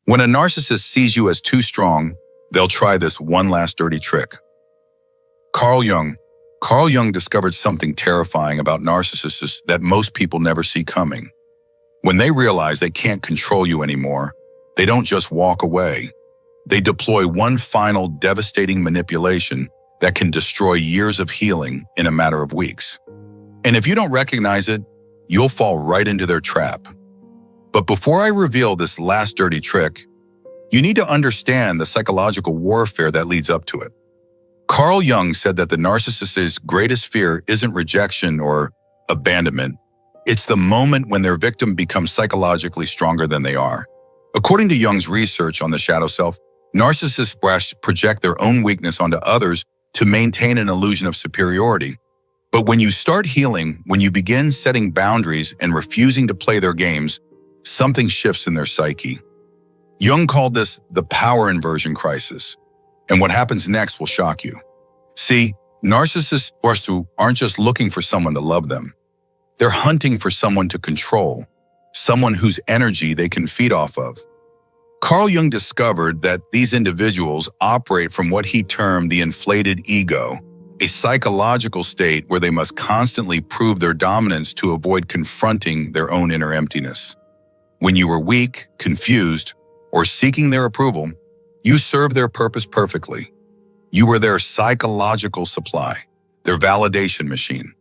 When a narcissist sees you as too strong, they'll try this one last dirty trick. Carl Jung discovered something terrifying about narcissists that most people never see coming. When they realize they can't control you anymore, they don't just walk away. They deploy one final devastating manipulation that can destroy years of healing in a matter of weeks. And if you don't recognize it, you'll fall right into their trap. But before I reveal this last dirty trick, you need to understand the psychological warfare that leads up to it. Carl Jung said that the narcissist's greatest fear isn't rejection or abandonment. It's the moment when their victim becomes psychologically stronger than they are. According to Jung's research on the shadow self, narcissists project their own weakness onto others to maintain an illusion of superiority. But when you start healing, when you begin setting boundaries and refusing to play their games, something shifts in their psyche. Jung called this the power inversion crisis, and what happens next will shock you. See, narcissists aren't just looking for someone to love them. They're hunting for someone to control, someone whose energy they can feed off of. Carl Jung discovered that these individuals operate from what he termed the inflated ego, a psychological state where they must constantly prove their dominance to avoid confronting their own inner emptiness. When you are weak, confused, or seeking their approval, you serve their purpose perfectly. You are their psychological supply, their validation machine.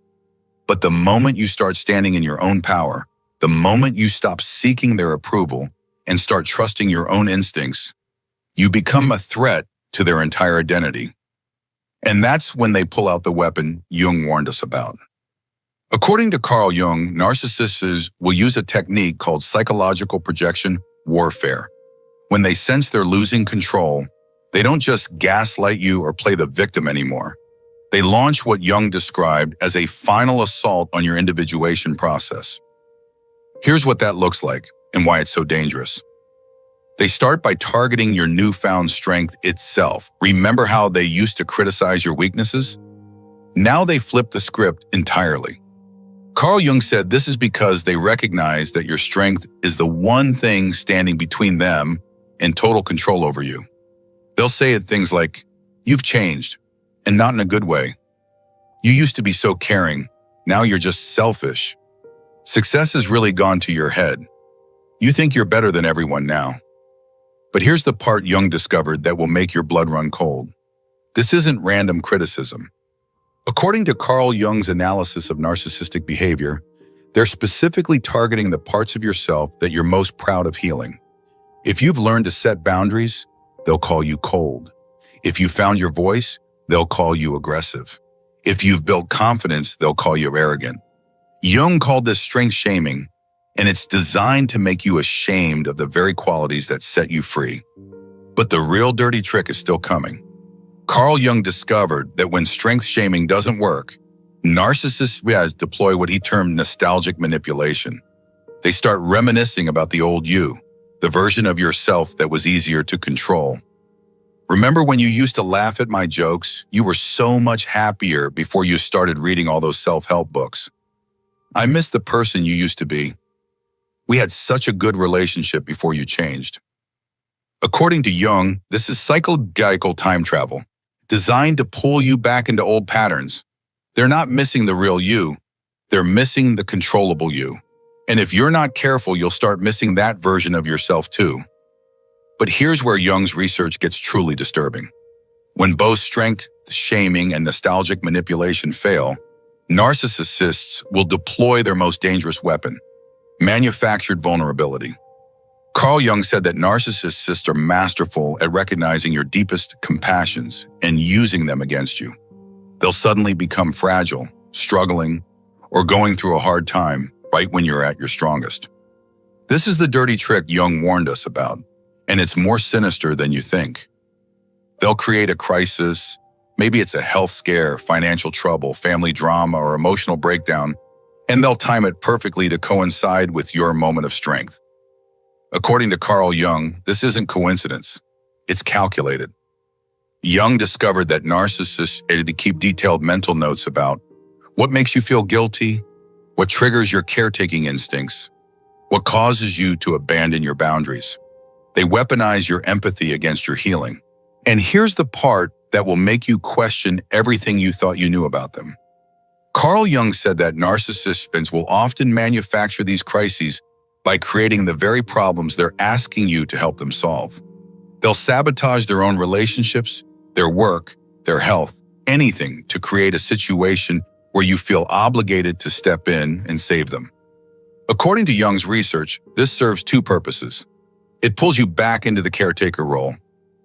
But the moment you start standing in your own power, the moment you stop seeking their approval and start trusting your own instincts, you become a threat to their entire identity. And that's when they pull out the weapon Jung warned us about. According to Carl Jung, narcissists will use a technique called psychological projection warfare. When they sense they're losing control, they don't just gaslight you or play the victim anymore. They launch what Jung described as a final assault on your individuation process. Here's what that looks like and why it's so dangerous. They start by targeting your newfound strength itself. Remember how they used to criticize your weaknesses? Now they flip the script entirely. Carl Jung said this is because they recognize that your strength is the one thing standing between them and total control over you. They'll say things like, "You've changed, and not in a good way. You used to be so caring, now you're just selfish. Success has really gone to your head. You think you're better than everyone now." But here's the part Jung discovered that will make your blood run cold. This isn't random criticism. According to Carl Jung's analysis of narcissistic behavior, they're specifically targeting the parts of yourself that you're most proud of healing. If you've learned to set boundaries, they'll call you cold. If you found your voice, they'll call you aggressive. If you've built confidence, they'll call you arrogant. Jung called this strength shaming, and it's designed to make you ashamed of the very qualities that set you free. But the real dirty trick is still coming. Carl Jung discovered that when strength shaming doesn't work, narcissists deploy what he termed nostalgic manipulation. They start reminiscing about the old you, the version of yourself that was easier to control. Remember when you used to laugh at my jokes? You were so much happier before you started reading all those self-help books. I miss the person you used to be. We had such a good relationship before you changed. According to Jung, this is psychological time travel, designed to pull you back into old patterns. They're not missing the real you. They're missing the controllable you. And if you're not careful, you'll start missing that version of yourself too. But here's where Jung's research gets truly disturbing. When both strength shaming and nostalgic manipulation fail, narcissists will deploy their most dangerous weapon, manufactured vulnerability. Carl Jung said that narcissists are masterful at recognizing your deepest compassions and using them against you. They'll suddenly become fragile, struggling, or going through a hard time right when you're at your strongest. This is the dirty trick Jung warned us about, and it's more sinister than you think. They'll create a crisis. Maybe it's a health scare, financial trouble, family drama, or emotional breakdown, and they'll time it perfectly to coincide with your moment of strength. According to Carl Jung, this isn't coincidence. It's calculated. Jung discovered that narcissists aided to keep detailed mental notes about what makes you feel guilty, what triggers your caretaking instincts, what causes you to abandon your boundaries. They weaponize your empathy against your healing. And here's the part that will make you question everything you thought you knew about them. Carl Jung said that narcissists will often manufacture these crises by creating the very problems they're asking you to help them solve. They'll sabotage their own relationships, their work, their health, anything to create a situation where you feel obligated to step in and save them. According to Jung's research, this serves two purposes. It pulls you back into the caretaker role.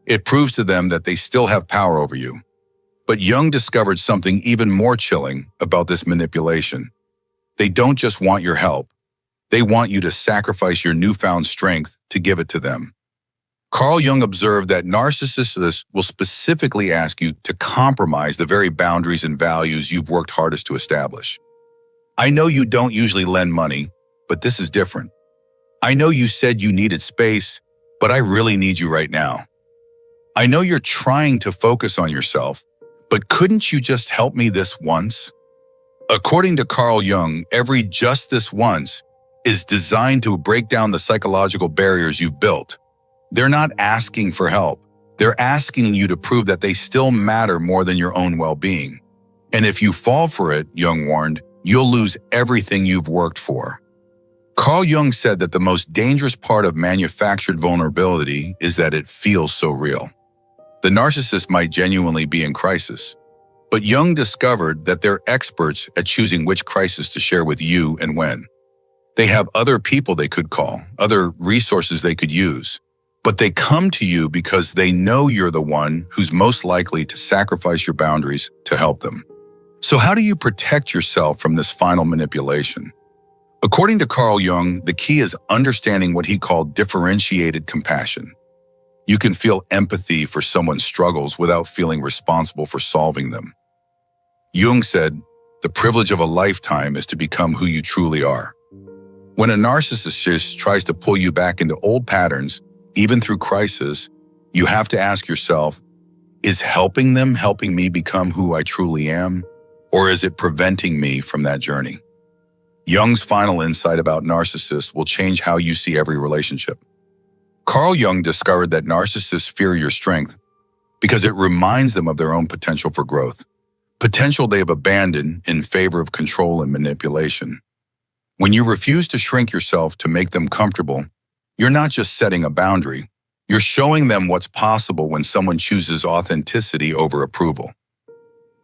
It proves to them that they still have power over you. But Jung discovered something even more chilling about this manipulation. They don't just want your help. They want you to sacrifice your newfound strength to give it to them. Carl Jung observed that narcissists will specifically ask you to compromise the very boundaries and values you've worked hardest to establish. I know you don't usually lend money, but this is different. I know you said you needed space, but I really need you right now. I know you're trying to focus on yourself, but couldn't you just help me this once? According to Carl Jung, every just this once is designed to break down the psychological barriers you've built. They're not asking for help. They're asking you to prove that they still matter more than your own well-being. And if you fall for it, Jung warned, you'll lose everything you've worked for. Carl Jung said that the most dangerous part of manufactured vulnerability is that it feels so real. The narcissist might genuinely be in crisis, but Jung discovered that they're experts at choosing which crisis to share with you and when. They have other people they could call, other resources they could use, but they come to you because they know you're the one who's most likely to sacrifice your boundaries to help them. So how do you protect yourself from this final manipulation? According to Carl Jung, the key is understanding what he called differentiated compassion. You can feel empathy for someone's struggles without feeling responsible for solving them. Jung said, the privilege of a lifetime is to become who you truly are. When a narcissist tries to pull you back into old patterns, even through crisis, you have to ask yourself, is helping them helping me become who I truly am? Or is it preventing me from that journey? Jung's final insight about narcissists will change how you see every relationship. Carl Jung discovered that narcissists fear your strength because it reminds them of their own potential for growth, potential they have abandoned in favor of control and manipulation. When you refuse to shrink yourself to make them comfortable, you're not just setting a boundary, you're showing them what's possible when someone chooses authenticity over approval.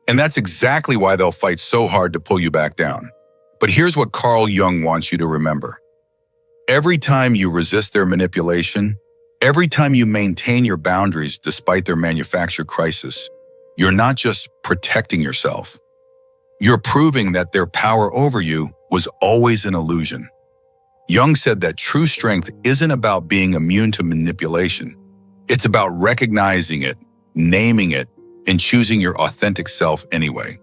And that's exactly why they'll fight so hard to pull you back down. But here's what Carl Jung wants you to remember. Every time you resist their manipulation, every time you maintain your boundaries despite their manufactured crisis, you're not just protecting yourself. You're proving that their power over you was always an illusion. Jung said that true strength isn't about being immune to manipulation. It's about recognizing it, naming it, and choosing your authentic self anyway.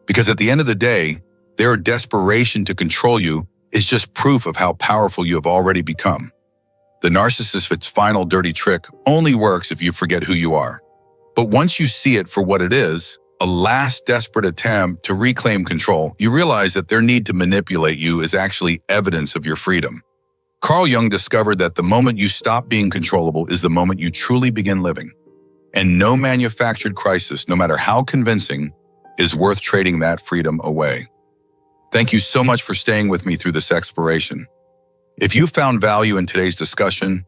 Because at the end of the day, their desperation to control you is just proof of how powerful you have already become. The narcissist's final dirty trick only works if you forget who you are. But once you see it for what it is, a last desperate attempt to reclaim control, you realize that their need to manipulate you is actually evidence of your freedom. Carl Jung discovered that the moment you stop being controllable is the moment you truly begin living. And no manufactured crisis, no matter how convincing, is worth trading that freedom away. Thank you so much for staying with me through this exploration. If you found value in today's discussion,